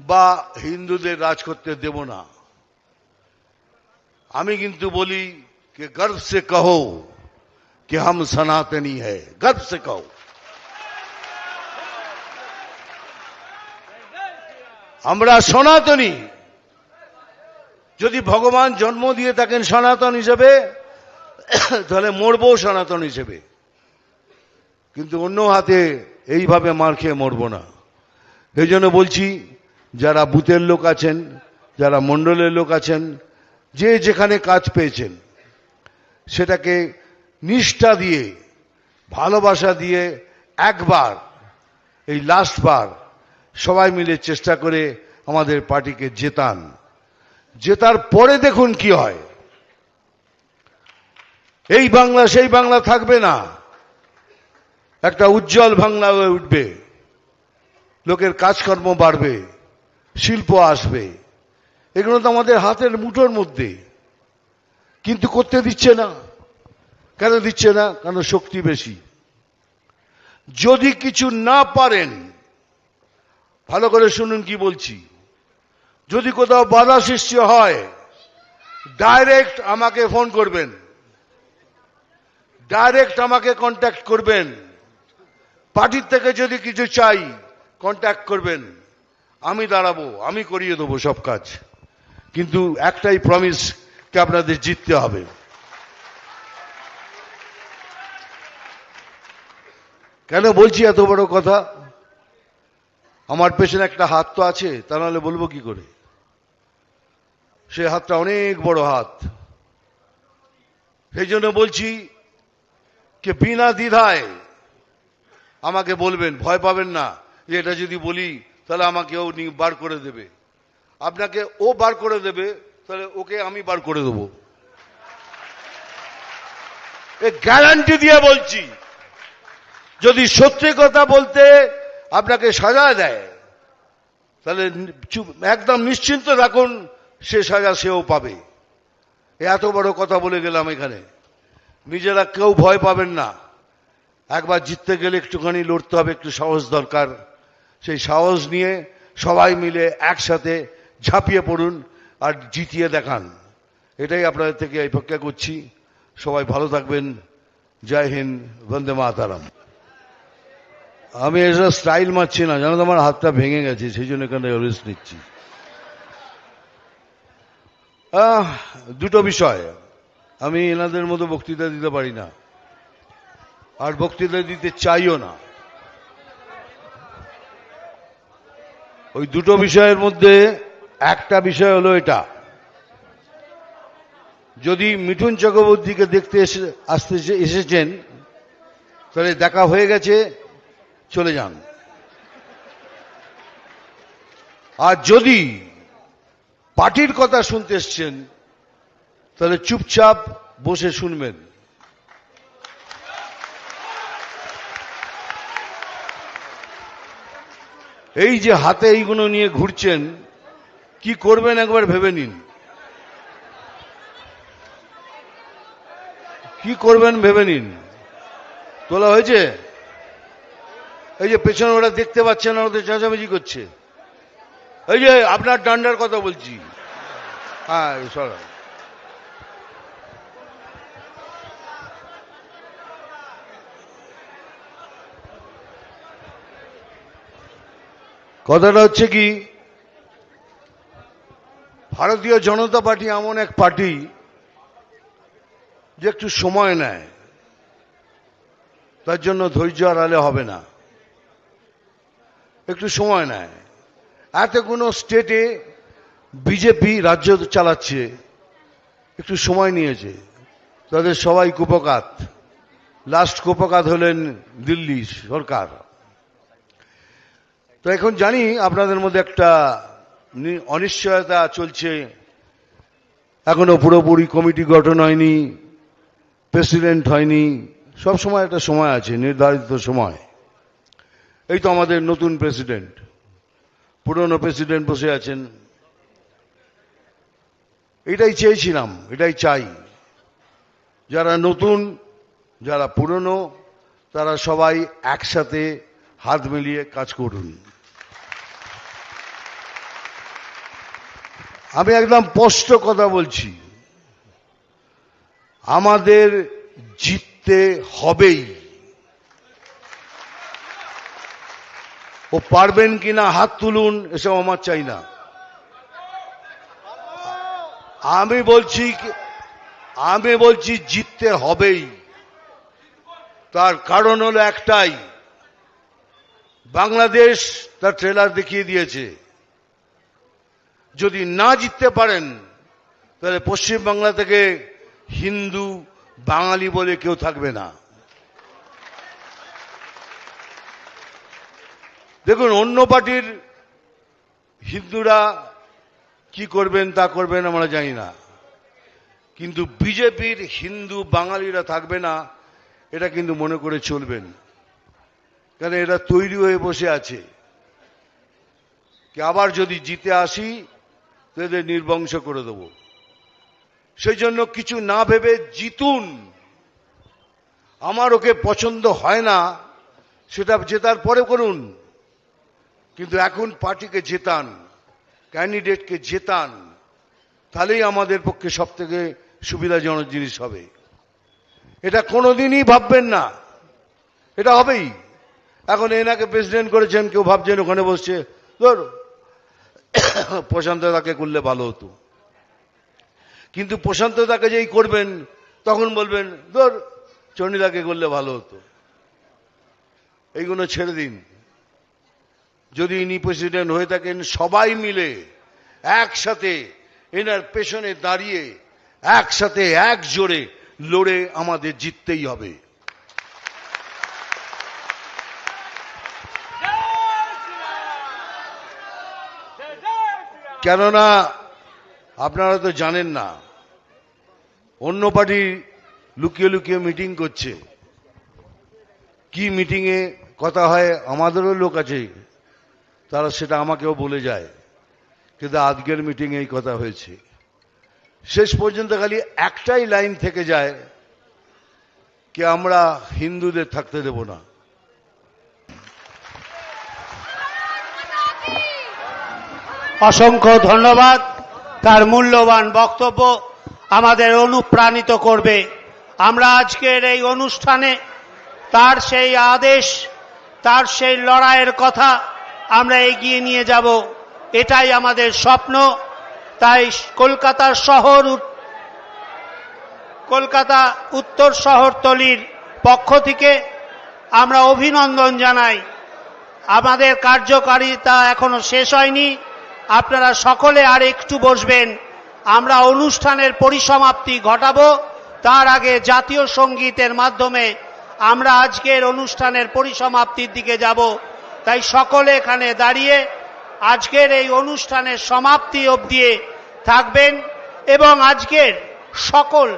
বা হিন্দুদের রাজ করতে দেব না। আমি কিন্তু বলি कि गर्व से कहो कि हम सनातनी है, गर्व से कहो। আমরা সনাতনী। যদি ভগবান জন্ম দিয়ে থাকেন সনাতন হিসেবে, তাহলে মরবো সনাতন হিসেবে, কিন্তু অন্য হাতে এইভাবে মার খেয়ে মরবো না। এই জন্য বলছি, যারা বুথের লোক আছেন, যারা মণ্ডলের লোক আছেন, যে যেখানে কাজ পেয়েছেন সেটাকে নিষ্ঠা দিয়ে, ভালোবাসা দিয়ে একবার, এই লাস্ট বার সবাই মিলে চেষ্টা করে আমাদের পার্টিকে জেতান। জেতার পরে দেখুন কি হয়। এই বাংলা সেই বাংলা থাকবে না, একটা উজ্জ্বল বাংলা হয়ে উঠবে, লোকের কাজকর্ম বাড়বে, শিল্প আসবে। এগুলো তো আমাদের হাতের মুঠোর মধ্যে, কিন্তু করতে দিচ্ছে না। কেন দিচ্ছে না? কারণ শক্তি বেশি। যদি কিছু না পারেন, ভালো করে শুনুন কি বলছি, যদি কোথাও বাধা সৃষ্টি হয়, ডাইরেক্ট আমাকে ফোন করবেন, ডাইরেক্ট আমাকে কন্ট্যাক্ট করবেন। পার্টির থেকে যদি কিছু চাই, কন্ট্যাক্ট করবেন, আমি দাঁড়াবো, আমি করিয়ে দেবো সব কাজ। কিন্তু একটাই প্রমিস, কে আপনাদের জিততে হবে। কেন বলছি এত বড় কথা? আমার পেছনে একটা হাত তো আছে, তা নাহলে বলবো কি করে? সে হাতটা অনেক বড় হাত। সেই জন্য বলছি যে বিনা দ্বিধায় আমাকে বলবেন, ভয় পাবেন না যে এটা যদি বলি তাহলে আমাকে ও বার করে দেবে। আপনাকে ও বার করে দেবে, তাহলে ওকে আমি বার করে দেবো, এ গ্যারান্টি দিয়ে বলছি। যদি সত্যি কথা বলতে আপনাকে সাজা দেয়, তাহলে একদম নিশ্চিন্ত থাকুন, সে সাজা সেও পাবে। এত বড় কথা বলে গেলাম এখানে। নিজেরা কেউ ভয় পাবেন না। একবার জিততে গেলে একটুখানি লড়তে হবে, একটু সাহস দরকার। সেই সাহস নিয়ে সবাই মিলে একসাথে ঝাঁপিয়ে পড়ুন আর জিতিয়ে দেখান। এটাই আপনাদের থেকে অপেক্ষা করছি। সবাই ভালো থাকবেন। জয় হিন্দ, বন্দে মাতরম। আমি এসব স্টাইল মারছি না, জানো তো আমার হাতটা ভেঙে গেছে, সেই জন্য এখানে রিস্ক নিচ্ছি। দুটো বিষয়, আমি এনাদের মতো বক্তৃতা দিতে পারি না, আর বক্তৃতা দিতে চাইও না। ওই দুটো বিষয়ের মধ্যে একটা বিষয় হলো এটা, যদি মিঠুন চক্রবর্তীকে দেখতে এসেছেন, তাহলে দেখা হয়ে গেছে, চলে যান। আর যদি পার্টির কথা শুনতে এসছেন, তাহলে চুপচাপ বসে শুনবেন। এই যে হাতে এইগুলো নিয়ে ঘুরছেন, কি করবেন একবার ভেবে নিন। কি করবেন ভেবে নিন। তোলা হয়েছে? এই যে পেছনে ওরা দেখতে পাচ্ছে না, ওদের চেঁচামেচি করছে। এই যে আপনার ডান্ডার কথা বলছি। হ্যাঁ, সরা। কথাটা হচ্ছে কি, ভারতীয় জনতা পার্টি এমন এক পার্টি যে একটু সময় নেয়, তার জন্য ধৈর্য হারালে হবে না, একটু সময় নেয়। এতগুলো স্টেটে বিজেপি রাজ্য চালাচ্ছে, একটু সময় নিয়েছে। তাদের সবাই কুপকাত। লাস্ট কুপকাত হলেন দিল্লি সরকার। তো এখন জানি আপনাদের মধ্যে একটা অনিশ্চয়তা চলছে, এখনো পুরোপুরি কমিটি গঠন হয়নি, প্রেসিডেন্ট হয়নি। সব সময় একটা সময় আছে, নির্ধারিত সময়। এই তো আমাদের নতুন প্রেসিডেন্ট, পুরনো প্রেসিডেন্ট বসে আছেন। এটাই চেয়েছিলাম, এটাই চাই, যারা নতুন যারা পুরনো তারা সবাই একসাথে হাত মিলিয়ে কাজ করুন। আমি একদম স্পষ্ট কথা বলছি, আমাদের জিততে হবেই। ও পারবেন কিনা হাত তুলুন, এসব আমার চাই না। আমি বলছি জিততে হবেই। তার কারণ হলো একটাই, বাংলাদেশ তার ট্রেলার দেখিয়ে দিয়েছে। যদি না জিততে পারেন তাহলে পশ্চিম বাংলা থেকে হিন্দু বাঙালি বলে কেউ থাকবে না। দেখুন, অন্য পার্টির হিন্দুরা কি করবেন তা করবেন আমরা জানি না, কিন্তু বিজেপির হিন্দু বাঙালিরা থাকবে না এটা কিন্তু মনে করে চলবেন। কারণ এরা তৈরি হয়ে বসে আছে কি আবার যদি জিতে আসি তো এদের নির্বংশ করে দেব। সেই জন্য কিছু না ভেবে জিতুন। আমার ওকে পছন্দ হয় না, সেটা জেতার পরে করুন, কিন্তু এখন পার্টিকে জেতান, ক্যান্ডিডেটকে জেতান, তাহলেই আমাদের পক্ষে সব থেকে সুবিধাজনক জিনিস হবে। এটা কোনোদিনই ভাববেন না, এটা হবেই। এখন এনাকে প্রেসিডেন্ট করেছেন, কেউ ভাবছেন ওখানে বসছে ধর প্রশান্ত দাকে করলে ভালো হতো, কিন্তু প্রশান্ত দাকে যেই করবেন তখন বলবেন ধর চণ্ডীদাকে করলে ভালো হতো। এইগুলো ছেড়ে দিন। যদি ইনি প্রেসিডেন্ট হয়ে থাকেন, সবাই মিলে একসাথে এনার পেছনে দাঁড়িয়ে একসাথে এক জোরে লড়ে আমাদের জিততেই হবে। কেননা আপনারা তো জানেন না, অন্য পার্টি লুকিয়ে লুকিয়ে মিটিং করছে। কি মিটিংয়ে কথা হয়, আমাদেরও লোক আছে, তারা সেটা আমাকেও বলে যায়, কিন্তু আজকের মিটিংয়ে এই কথা হয়েছে। শেষ পর্যন্ত খালি একটাই লাইন থেকে যায় কি আমরা হিন্দুদের থাকতে দেব না। অসংখ্য ধন্যবাদ। তার মূল্যবান বক্তব্য আমাদের অনুপ্রাণিত করবে। আমরা আজকের এই অনুষ্ঠানে তার সেই আদেশ, তার সেই লড়াইয়ের কথা আমরা এগিয়ে নিয়ে যাব, এটাই আমাদের স্বপ্ন। তাই কলকাতা উত্তর শহরতলির পক্ষ থেকে আমরা অভিনন্দন জানাই। আমাদের কার্যকারিতা এখনো শেষ হয়নি, আপনারা সকলে আর একটু বসবেন। আমরা অনুষ্ঠানের পরিসমাপ্তি ঘটাবো, তার আগে জাতীয় সঙ্গীতের মাধ্যমে আমরা আজকের অনুষ্ঠানের পরিসমাপ্তির দিকে যাব। তাই সকলে এখানে দাঁড়িয়ে আজকের এই অনুষ্ঠানের সমাপ্তি অবধি থাকবেন এবং আজকের সকল